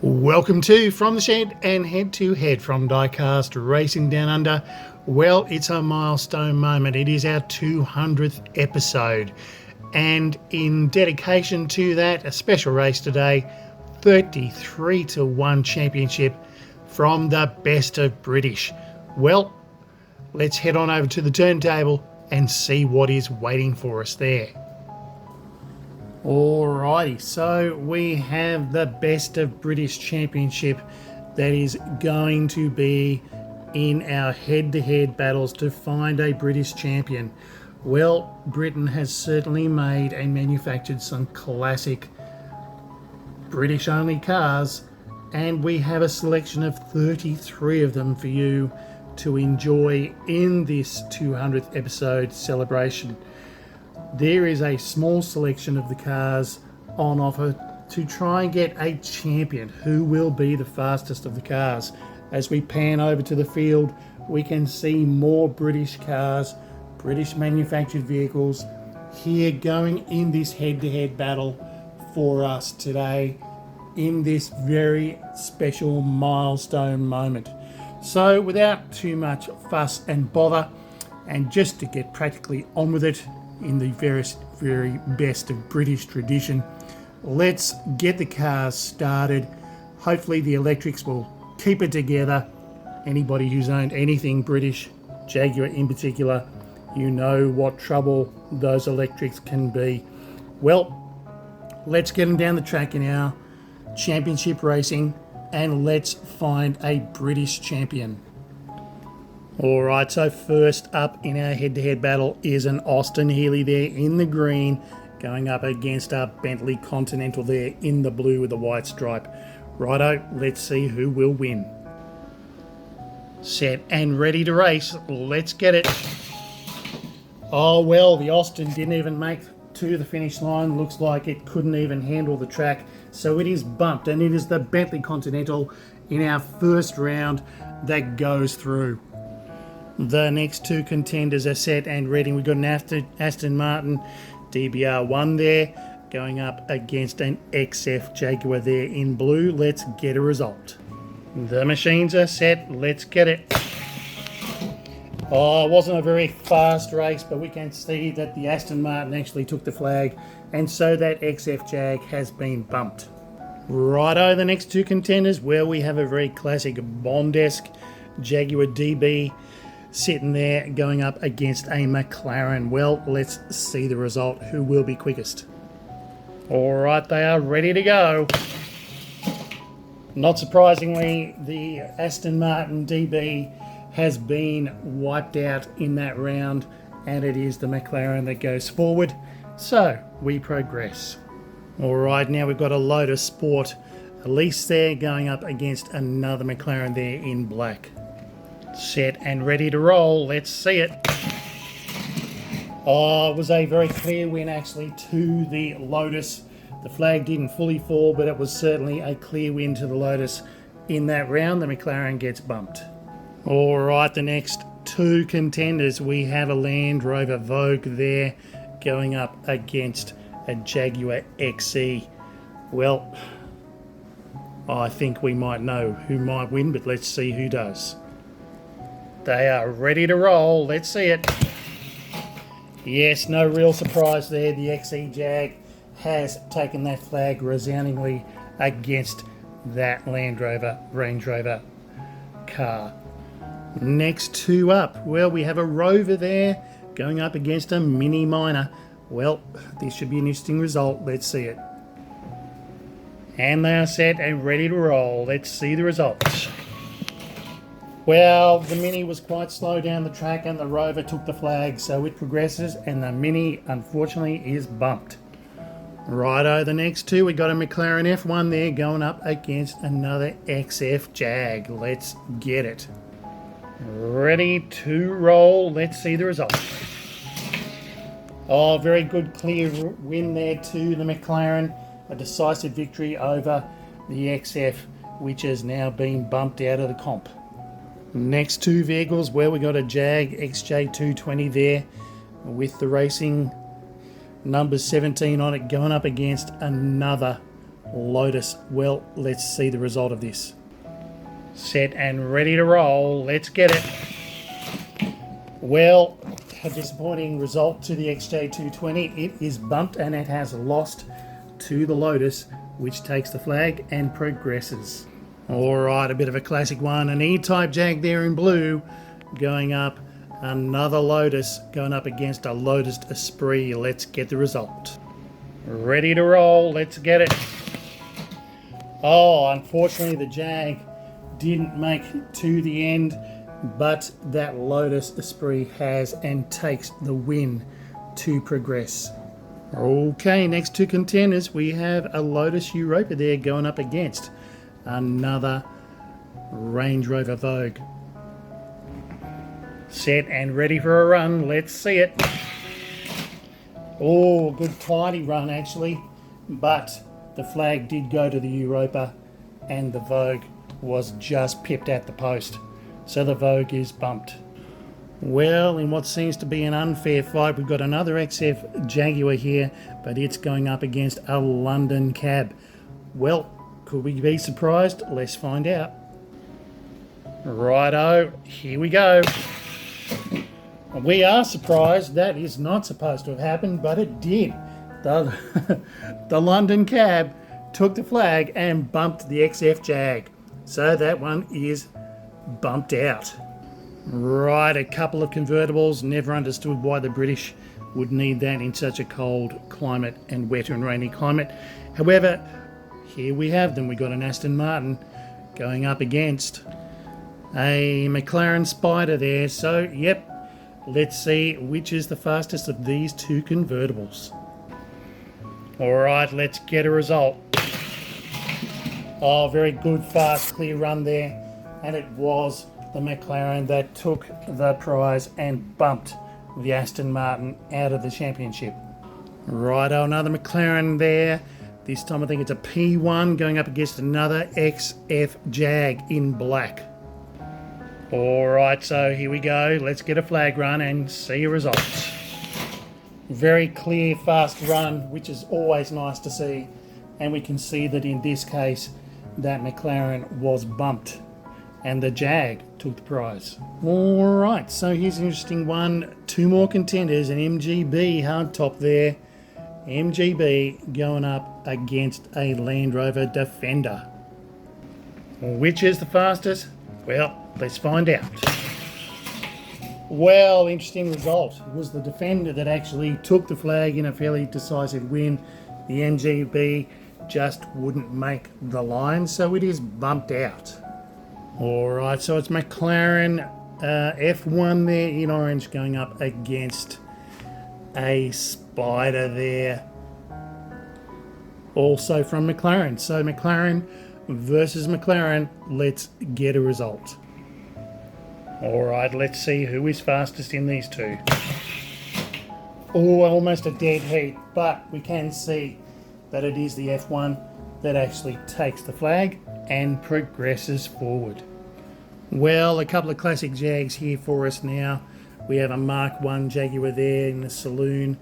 Welcome to From the Shed and Head to Head from Diecast Racing Down Under. Well, it's a milestone moment. It is our 200th episode. And in dedication to that, a special race today, 33-1 championship from the Best of British. Well, let's head on over to the turntable and see what is waiting for us there. Alrighty, so we have the Best of British Championship that is going to be in our head-to-head battles to find a British champion. Well, Britain has certainly made and manufactured some classic British-only cars, and we have a selection of 33 of them for you to enjoy in this 200th episode celebration. There is a small selection of the cars on offer to try and get a champion who will be the fastest of the cars. As we pan over to the field, we can see more British cars, British manufactured vehicles here going in this head-to-head battle for us today in this very special milestone moment. So without too much fuss and bother, and just to get practically on with it, in the very best of British tradition, let's get the cars started. Hopefully the electrics will keep it together. Anybody who's owned anything British, Jaguar in particular, you know what trouble those electrics can be. Well, let's get them down the track in our championship racing and let's find a British champion. Alright, so first up in our head-to-head battle is an Austin Healey there in the green, going up against a Bentley Continental there in the blue with the white stripe. Righto, let's see who will win. Set and ready to race, let's get it. Oh well, the Austin didn't even make to the finish line. Looks like it couldn't even handle the track, so it is bumped, and it is the Bentley Continental in our first round that goes through. The next two contenders are set and ready. We've got an Aston Martin DBR1 there going up against an XF Jaguar there in blue. Let's get a result. The machines are set. Let's get it. Oh, it wasn't a very fast race, but we can see that the Aston Martin actually took the flag, and so that XF Jag has been bumped. Righto, the next two contenders, well, we have a very classic Bond-esque Jaguar DB sitting there going up against a McLaren. Well, let's see the result. Who will be quickest? Alright, they are ready to go. Not surprisingly, the Aston Martin DB has been wiped out in that round, and it is the McLaren that goes forward. So, we progress. Alright, now we've got a Lotus Sport Elise there going up against another McLaren there in black. Set and ready to roll. Let's see it. Oh, it was a very clear win actually to the Lotus. The flag didn't fully fall, but it was certainly a clear win to the Lotus in that round. The McLaren gets bumped. All right, the next two contenders, we have a Land Rover Vogue there going up against a Jaguar XE. Well, I think we might know who might win, but let's see who does. They are ready to roll. Let's see it. Yes, no real surprise there. The XE Jag has taken that flag resoundingly against that Range Rover car. Next two up, well, we have a Rover there going up against a Mini Minor. Well, this should be an interesting result. Let's see it. And they are set and ready to roll. Let's see the results. Well, the Mini was quite slow down the track and the Rover took the flag, so it progresses and the Mini, unfortunately, is bumped. Righto, the next two, we got a McLaren F1 there going up against another XF Jag. Let's get it. Ready to roll. Let's see the result. Oh, very good clear win there to the McLaren. A decisive victory over the XF, which has now been bumped out of the comp. Next two vehicles, where we got a Jag XJ220 there with the racing number 17 on it going up against another Lotus. Well, let's see the result of this. Set and ready to roll. Let's get it. Well, a disappointing result to the XJ220. It is bumped and it has lost to the Lotus, which takes the flag and progresses. Alright, a bit of a classic one. An E-type Jag there in blue going up. Another Lotus going up against a Lotus Esprit. Let's get the result. Ready to roll. Let's get it. Oh, unfortunately the Jag didn't make it to the end, but that Lotus Esprit has and takes the win to progress. Okay, next two contenders, we have a Lotus Europa there going up against another Range Rover Vogue. Set and ready for a run. Let's see it. Oh, good tidy run actually, but the flag did go to the Europa and the Vogue was just pipped at the post. So the Vogue is bumped. Well, in what seems to be an unfair fight, we've got another XF Jaguar here, but it's going up against a London Cab. Well, could we be surprised? Let's find out. Righto, here we go. We are surprised. That is not supposed to have happened, but it did. The London Cab took the flag and bumped the XF Jag. So that one is bumped out. Right, a couple of convertibles. Never understood why the British would need that in such a cold climate and wet and rainy climate. However, here we have them. We got an Aston Martin going up against a McLaren Spider there. So, yep, let's see which is the fastest of these two convertibles. Alright, let's get a result. Oh, very good, fast, clear run there. And it was the McLaren that took the prize and bumped the Aston Martin out of the championship. Righto, another McLaren there. This time I think it's a P1 going up against another XF Jag in black. Alright, so here we go. Let's get a flag run and see results. Very clear, fast run, which is always nice to see. And we can see that in this case, that McLaren was bumped and the Jag took the prize. Alright, so here's an interesting one. Two more contenders, an MGB hardtop there. MGB going up against a Land Rover Defender. Which is the fastest? Well, let's find out. Well, interesting result. It was the Defender that actually took the flag in a fairly decisive win. The MGB just wouldn't make the line, so it is bumped out. Alright, so it's McLaren F1 there in orange going up against a Spider there, also from McLaren. So McLaren versus McLaren, let's get a result. Alright, let's see who is fastest in these two. Oh, almost a dead heat, but we can see that it is the F1 that actually takes the flag and progresses forward. Well, a couple of classic Jags here for us now. We have a Mark 1 Jaguar there in the saloon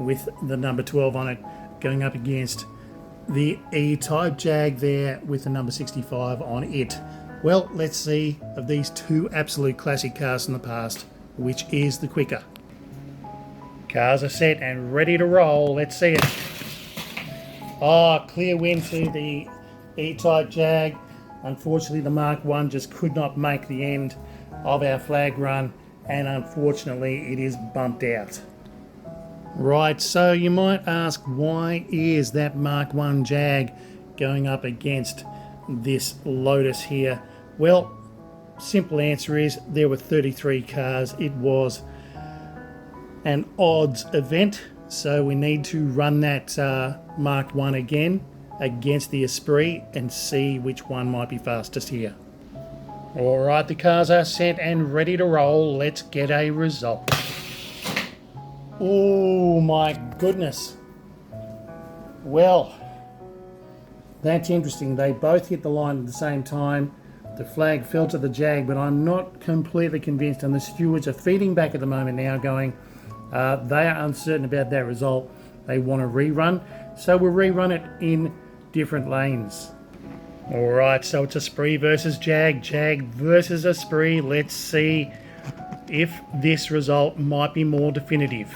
with the number 12 on it going up against the E-type Jag there with the number 65 on it. Well, let's see of these two absolute classic cars from the past, which is the quicker. Cars are set and ready to roll. Let's see it. Oh, clear win to the E-type Jag. Unfortunately, the Mark 1 just could not make the end of our flag run, and unfortunately, it is bumped out. Right, so you might ask, why is that Mark 1 Jag going up against this Lotus here? Well, simple answer is there were 33 cars. It was an odds event, so we need to run that Mark 1 again against the Esprit and see which one might be fastest here. Alright, the cars are set and ready to roll. Let's get a result. Oh my goodness. Well, that's interesting. They both hit the line at the same time. The flag fell to the Jag, but I'm not completely convinced, and the stewards are feeding back at the moment now going, they are uncertain about that result. They want a rerun. So we'll rerun it in different lanes. Alright, so it's Esprit versus Jag, Jag versus Esprit. Let's see if this result might be more definitive.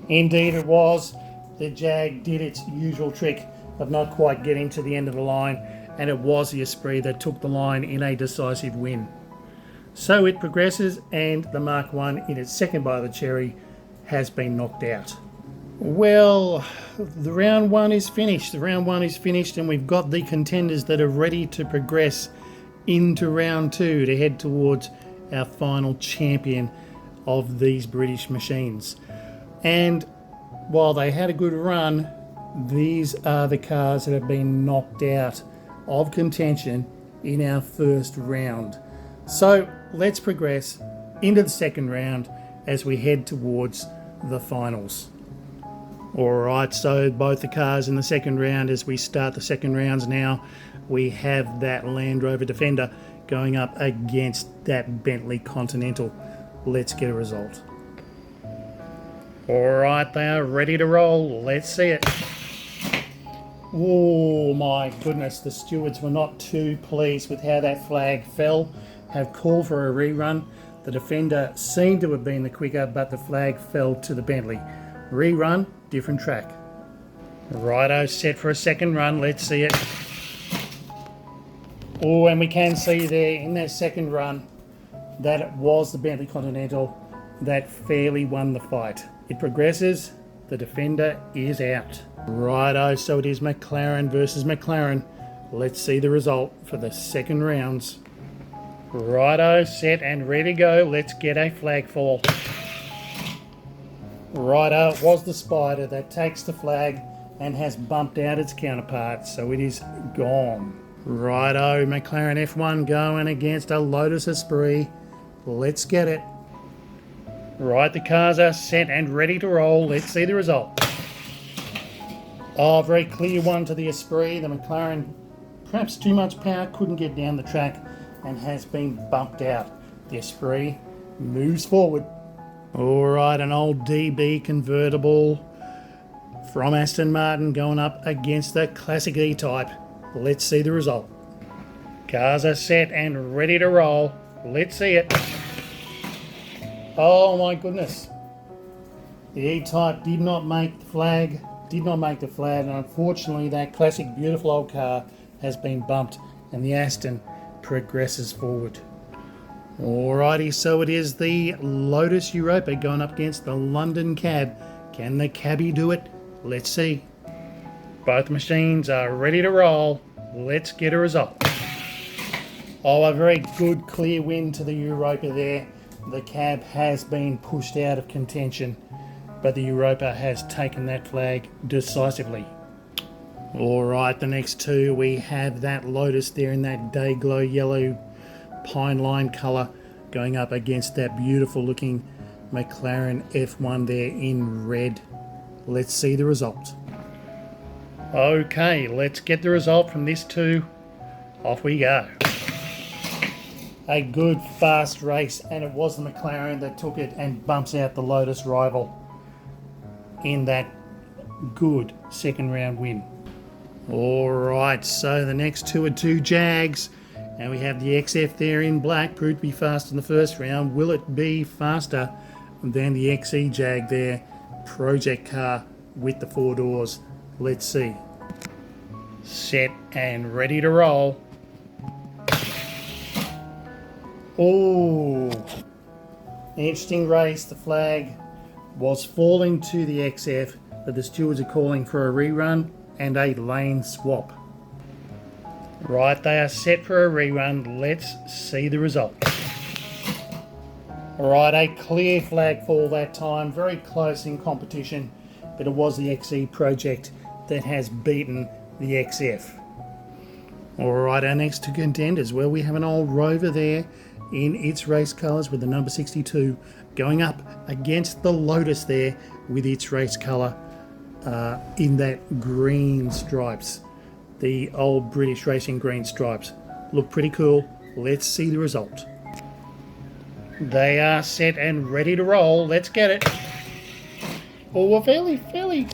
Indeed it was. The Jag did its usual trick of not quite getting to the end of the line, and it was the Esprit that took the line in a decisive win. So it progresses, and the Mark 1 in its second bite of the cherry has been knocked out. Well, the round 1 is finished. The round 1 is finished, and we've got the contenders that are ready to progress into round 2 to head towards our final champion of these British machines. And while they had a good run, these are the cars that have been knocked out of contention in our first round. So let's progress into the second round as we head towards the finals. Alright, so both the cars in the second round, as we start the second rounds now, we have that Land Rover Defender going up against that Bentley Continental. Let's get a result. Alright, they are ready to roll. Let's see it. Oh my goodness, the stewards were not too pleased with how that flag fell. Have called for a rerun. The Defender seemed to have been the quicker, but the flag fell to the Bentley. Rerun, different track. Righto, set for a second run. Let's see it. Oh, and we can see there in that second run that it was the Bentley Continental that fairly won the fight. It progresses. The Defender is out. Righto, so it is McLaren versus McLaren. Let's see the result for the second rounds. Righto, set and ready to go. Let's get a flag fall. Righto, it was the Spider that takes the flag and has bumped out its counterpart, so it is gone. Righto, McLaren F1 going against a Lotus Esprit. Let's get it. Right, the cars are set and ready to roll. Let's see the result. Oh, very clear one to the Esprit. The McLaren, perhaps too much power, couldn't get down the track and has been bumped out. The Esprit moves forward. Alright, an old DB convertible from Aston Martin going up against the classic E-Type. Let's see the result. Cars are set and ready to roll. Let's see it. Oh my goodness. The E-Type did not make the flag. And unfortunately that classic beautiful old car has been bumped and the Aston progresses forward. Alrighty, so it is the Lotus Europa going up against the London Cab. Can the cabbie do it? Let's see. Both machines are ready to roll. Let's get a result. Oh, a very good clear win to the Europa there. The Cab has been pushed out of contention, but the Europa has taken that flag decisively. Alright, the next two, we have that Lotus there in that day-glow yellow pine lime colour going up against that beautiful looking McLaren F1 there in red. Let's see the result. Okay, let's get the result from this two. Off we go. A good fast race, and it was the McLaren that took it and bumps out the Lotus rival in that good second round win. Alright, so the next two are two Jags, and we have the XF there in black, proved to be fast in the first round. Will it be faster than the XE Jag there, project car with the four doors? Let's see. Set and ready to roll. Oh, interesting race. The flag was falling to the XF, but the stewards are calling for a rerun and a lane swap. Right, they are set for a rerun. Let's see the result. Right, a clear flag fall that time. Very close in competition, but it was the XE project that has beaten the XF. Alright, our next two contenders. Well, we have an old Rover there in its race colours with the number 62 going up against the Lotus there with its race colour in that green stripes. The old British racing green stripes. Look pretty cool. Let's see the result. They are set and ready to roll. Let's get it. Oh, a fairly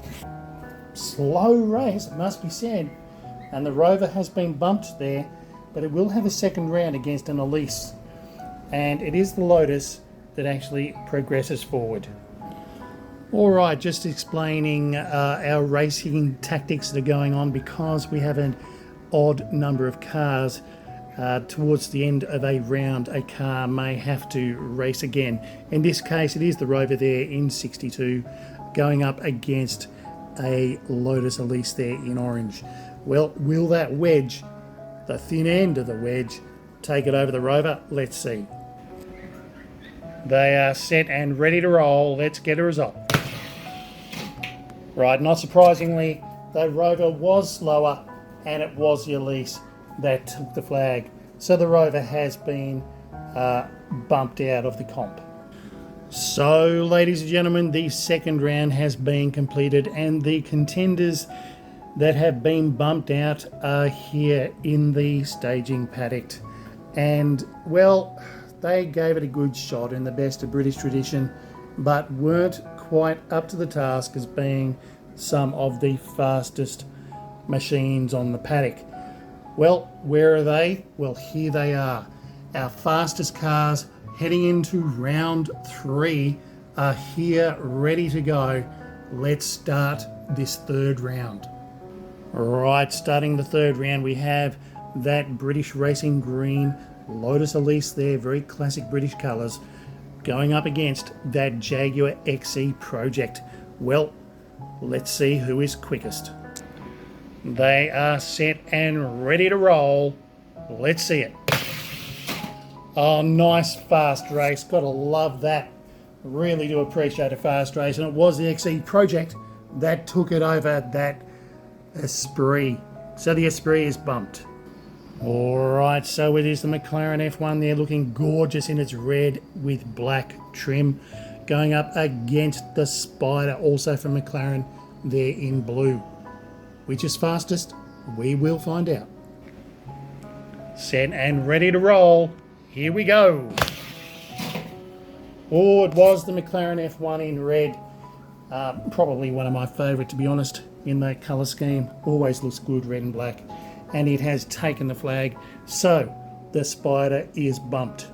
slow race, it must be said. And the Rover has been bumped there, but it will have a second round against an Elise. And it is the Lotus that actually progresses forward. Alright, just explaining our racing tactics that are going on, because we have an odd number of cars. Towards the end of a round, a car may have to race again. In this case, it is the Rover there in 62 going up against a Lotus Elise there in orange. Well, will that wedge, the thin end of the wedge, take it over the Rover? Let's see. They are set and ready to roll. Let's get a result. Right, not surprisingly, the Rover was slower, and it was the Elise that took the flag. So the Rover has been bumped out of the comp. So, ladies and gentlemen, the second round has been completed, and the contenders that have been bumped out are here in the staging paddock. And, well, they gave it a good shot in the best of British tradition, but weren't quite up to the task as being some of the fastest machines on the paddock. Well, where are they? Well, here they are. Our fastest cars heading into round 3 are here ready to go. Let's start this third round. Right, starting the third round, we have that British Racing Green Lotus Elise there, very classic British colours, going up against that Jaguar XE Project. Well, let's see who is quickest. They are set and ready to roll. Let's see it. Oh, nice fast race. Gotta love that. Really do appreciate a fast race. And it was the XE Project that took it over that Esprit. So the Esprit is bumped. Alright, so it is the McLaren F1 there, looking gorgeous in its red with black trim, going up against the Spider, also from McLaren, there in blue. Which is fastest? We will find out. Set and ready to roll. Here we go. Oh, it was the McLaren F1 in red. Probably one of my favourite, to be honest, in that colour scheme. Always looks good, red and black. And it has taken the flag. So, the Spider is bumped.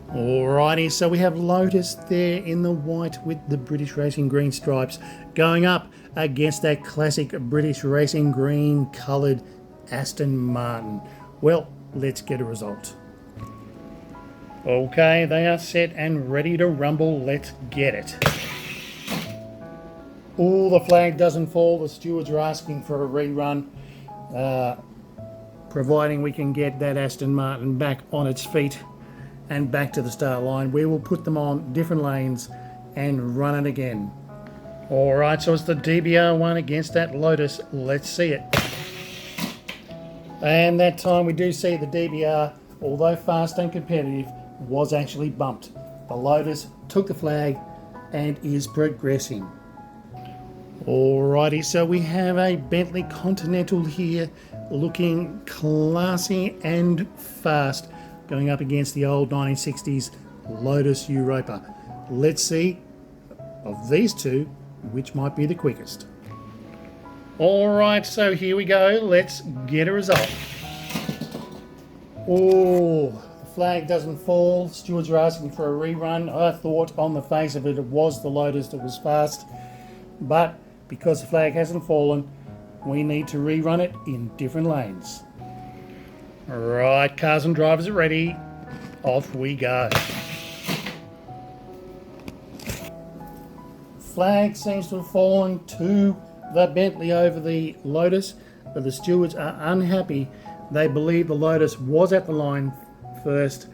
Alrighty, so we have Lotus there in the white with the British Racing Green stripes, going up against that classic British Racing Green coloured Aston Martin. Well, let's get a result. Okay, they are set and ready to rumble. Let's get it. Oh, the flag doesn't fall. The stewards are asking for a rerun. Providing we can get that Aston Martin back on its feet and back to the start line, we will put them on different lanes and run it again. Alright, so it's the DBR one against that Lotus. Let's see it. And that time we do see the DBR, although fast and competitive, was actually bumped. The Lotus took the flag and is progressing. Alrighty, so we have a Bentley Continental here, looking classy and fast, going up against the old 1960s Lotus Europa. Let's see, of these two, which might be the quickest. Alright, so here we go. Let's get a result. Oh, the flag doesn't fall. Stewards are asking for a rerun. I thought on the face of it, it was the Lotus that was fast. But because the flag hasn't fallen, we need to rerun it in different lanes. Right, cars and drivers are ready. Off we go. Flag seems to have fallen to the Bentley over the Lotus, but the stewards are unhappy. They believe the Lotus was at the line first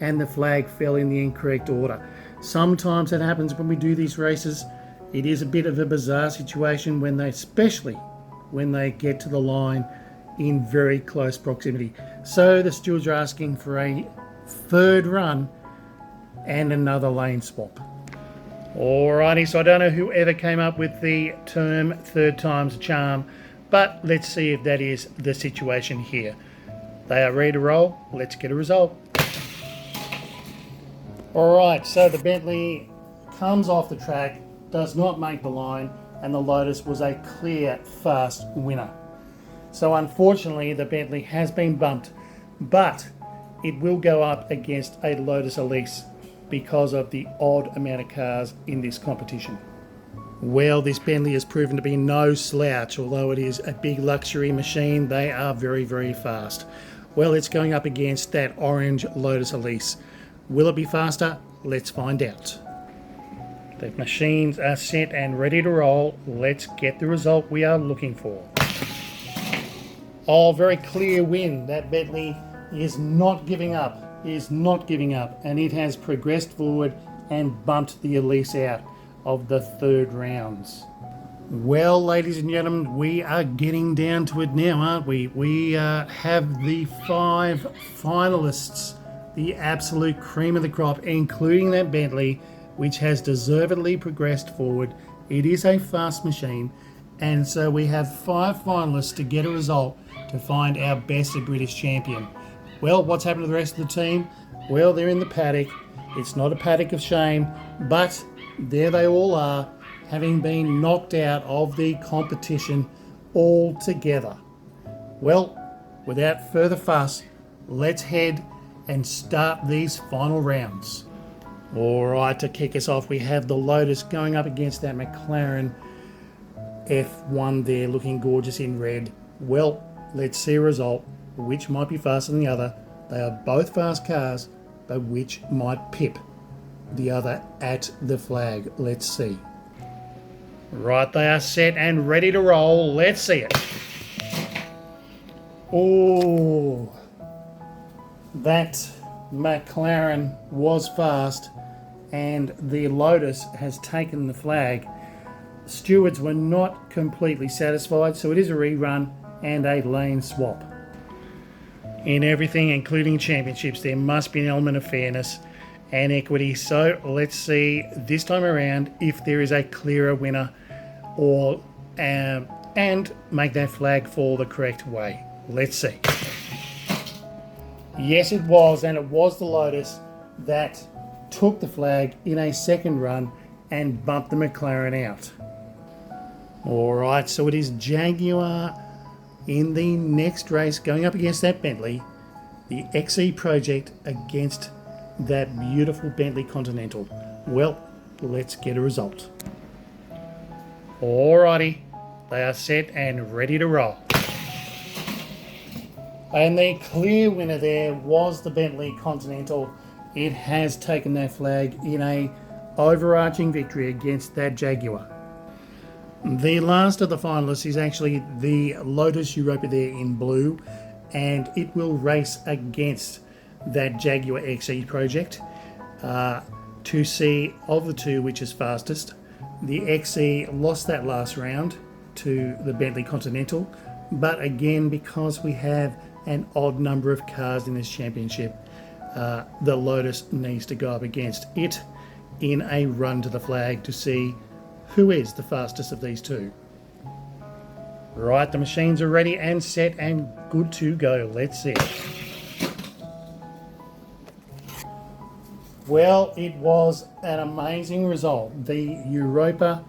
and the flag fell in the incorrect order. Sometimes that happens when we do these races. It is a bit of a bizarre situation when they, especially when they get to the line in very close proximity. So the stewards are asking for a third run and another lane swap. Alrighty, so I don't know whoever came up with the term third time's a charm, but let's see if that is the situation here. They are ready to roll. Let's get a result. Alright, so the Bentley comes off the track, does not make the line, and the Lotus was a clear fast winner. So unfortunately the Bentley has been bumped, but it will go up against a Lotus Elise because of the odd amount of cars in this competition. Well, this Bentley has proven to be no slouch. Although it is a big luxury machine, they are very, very fast. Well, it's going up against that orange Lotus Elise. Will it be faster? Let's find out. The machines are set and ready to roll. Let's get the result we are looking for. Oh, very clear win. That Bentley is not giving up. And it has progressed forward and bumped the Elise out of the third rounds. Well, ladies and gentlemen, we are getting down to it now, aren't we? We have the 5 finalists, the absolute cream of the crop, including that Bentley, which has deservedly progressed forward. It is a fast machine, and so we have 5 finalists to get a result to find our best of British champion. Well, what's happened to the rest of the team? Well, they're in the paddock. It's not a paddock of shame, but there they all are, having been knocked out of the competition altogether. Well, without further fuss, let's head and start these final rounds. Alright, to kick us off, we have the Lotus going up against that McLaren F1 there, looking gorgeous in red. Well, let's see a result. Which might be faster than the other. They are both fast cars, but which might pip the other at the flag? Let's see. Right, they are set and ready to roll. Let's see it. Oh, that McLaren was fast, and the Lotus has taken the flag. Stewards were not completely satisfied, so it is a rerun and a lane swap. In everything, including championships, there must be an element of fairness and equity. So let's see this time around if there is a clearer winner, or and make that flag fall the correct way. Let's see. Yes, it was, and it was the Lotus that took the flag in a second run and bumped the McLaren out. Alright, so it is Jaguar in the next race going up against that Bentley, the XE Project against that beautiful Bentley Continental. Well, let's get a result. Alrighty, they are set and ready to roll. And the clear winner there was the Bentley Continental. It has taken that flag in a overarching victory against that Jaguar. The last of the finalists is actually the Lotus Europa there in blue, and it will race against that Jaguar XE Project to see of the two which is fastest. The XE lost that last round to the Bentley Continental, but again, because we have an odd number of cars in this championship, the Lotus needs to go up against it in a run to the flag to see who is the fastest of these two. Right, the machines are ready and set and good to go. Let's see it. Well, it was an amazing result. The Europa,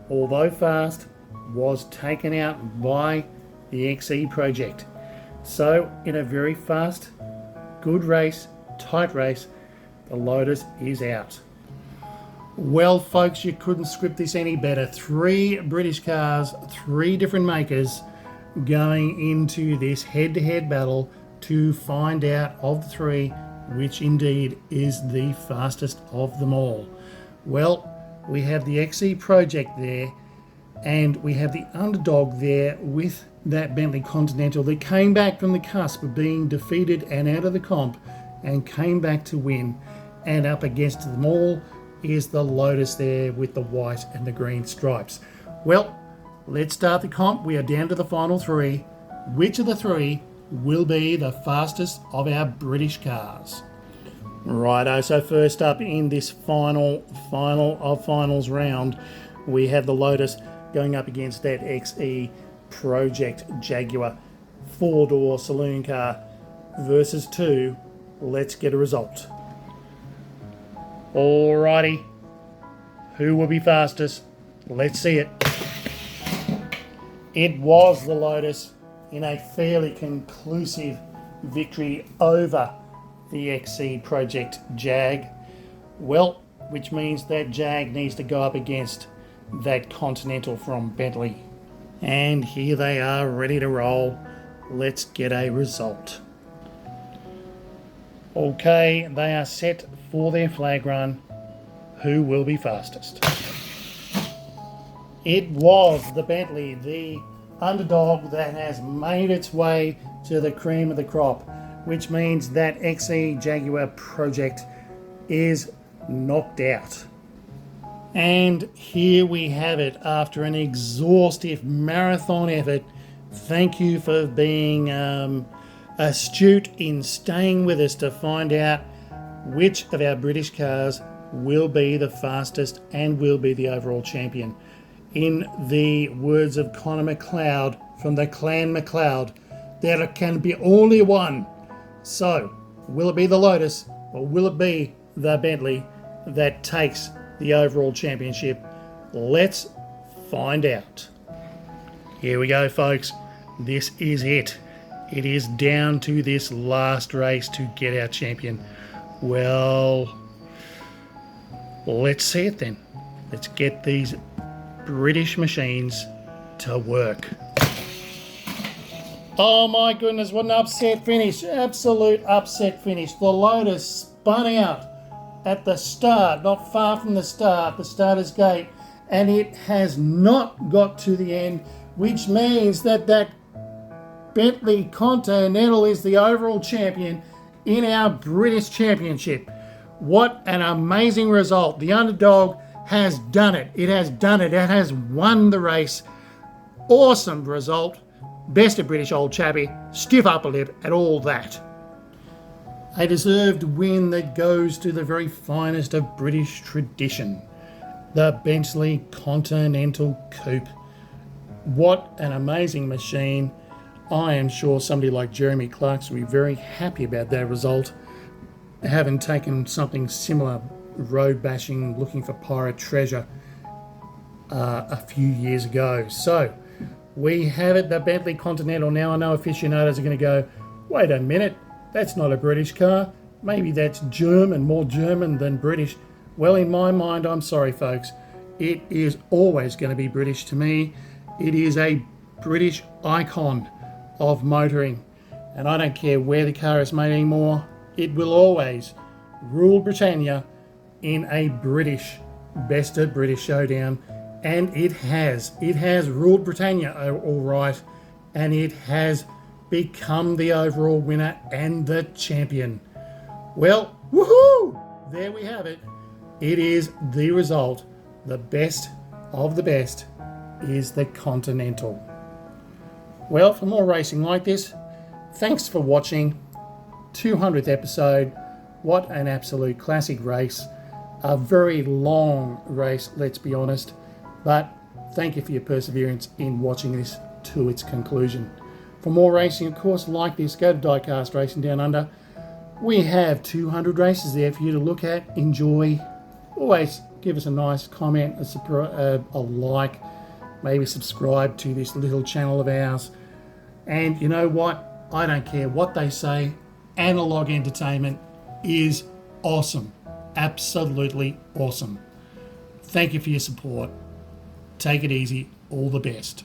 although fast, was taken out by the XE Project. So, in a very fast, good race, tight race, the Lotus is out. Well, folks, you couldn't script this any better. 3 British cars, 3 different makers going into this head-to-head battle to find out of the 3 which indeed is the fastest of them all. Well, we have the XE Project there, and we have the underdog there with that Bentley Continental that came back from the cusp of being defeated and out of the comp and came back to win. And up against them all is the Lotus there with the white and the green stripes. Well, let's start the comp. We are down to the final 3. Which of the 3 will be the fastest of our British cars? Righto, so first up in this final of finals round, we have the Lotus going up against that XE Project Jaguar 4-door saloon car versus 2. Let's get a result. Alrighty, who will be fastest? Let's see it. It was the Lotus in a fairly conclusive victory over the XC Project Jag. Well, which means that Jag needs to go up against that Continental from Bentley. And here they are, ready to roll. Let's get a result. Okay, they are set for their flag run. Who will be fastest? It was the Bentley, the underdog that has made its way to the cream of the crop, which means that XE Jaguar Project is knocked out. And here we have it after an exhaustive marathon effort. Thank you for being astute in staying with us to find out which of our British cars will be the fastest and will be the overall champion. In the words of Connor McLeod from the Clan McLeod, there can be only one. So, will it be the Lotus or will it be the Bentley that takes the overall championship? Let's find out. Here we go, folks. This is it. It is down to this last race to get our champion. Well, let's see it then. Let's get these British machines to work. Oh my goodness, what an upset finish. Absolute upset finish. The Lotus spun out at the start, not far from the start, the starter's gate, and it has not got to the end, which means that Bentley Continental is the overall champion in our British Championship. What an amazing result. The underdog has done it. It has done it. It has won the race. Awesome result. Best of British old chappy. Stiff upper lip and all that. A deserved win that goes to the very finest of British tradition. The Bentley Continental Coupe. What an amazing machine. I am sure somebody like Jeremy Clarkes will be very happy about that result, having taken something similar, road bashing, looking for pirate treasure, a few years ago. So, we have it, the Bentley Continental. Now I know aficionados are going to go, wait a minute, that's not a British car. Maybe that's German, more German than British. Well, in my mind, I'm sorry, folks. It is always going to be British to me. It is a British icon of motoring. And I don't care where the car is made anymore. It will always rule Britannia in a British Best of British showdown. And it has. It has ruled Britannia all right. And it has become the overall winner and the champion. Well, woohoo! There we have it. It is the result. The best of the best is the Continental. Well, for more racing like this, thanks for watching. 200th episode. What an absolute classic race. A very long race, let's be honest. But thank you for your perseverance in watching this to its conclusion. For more racing, of course, like this, go to Diecast Racing Down Under. We have 200 races there for you to look at, enjoy. Always give us a nice comment, a like, maybe subscribe to this little channel of ours. And you know what? I don't care what they say. Analog entertainment is awesome. Absolutely awesome. Thank you for your support. Take it easy. All the best.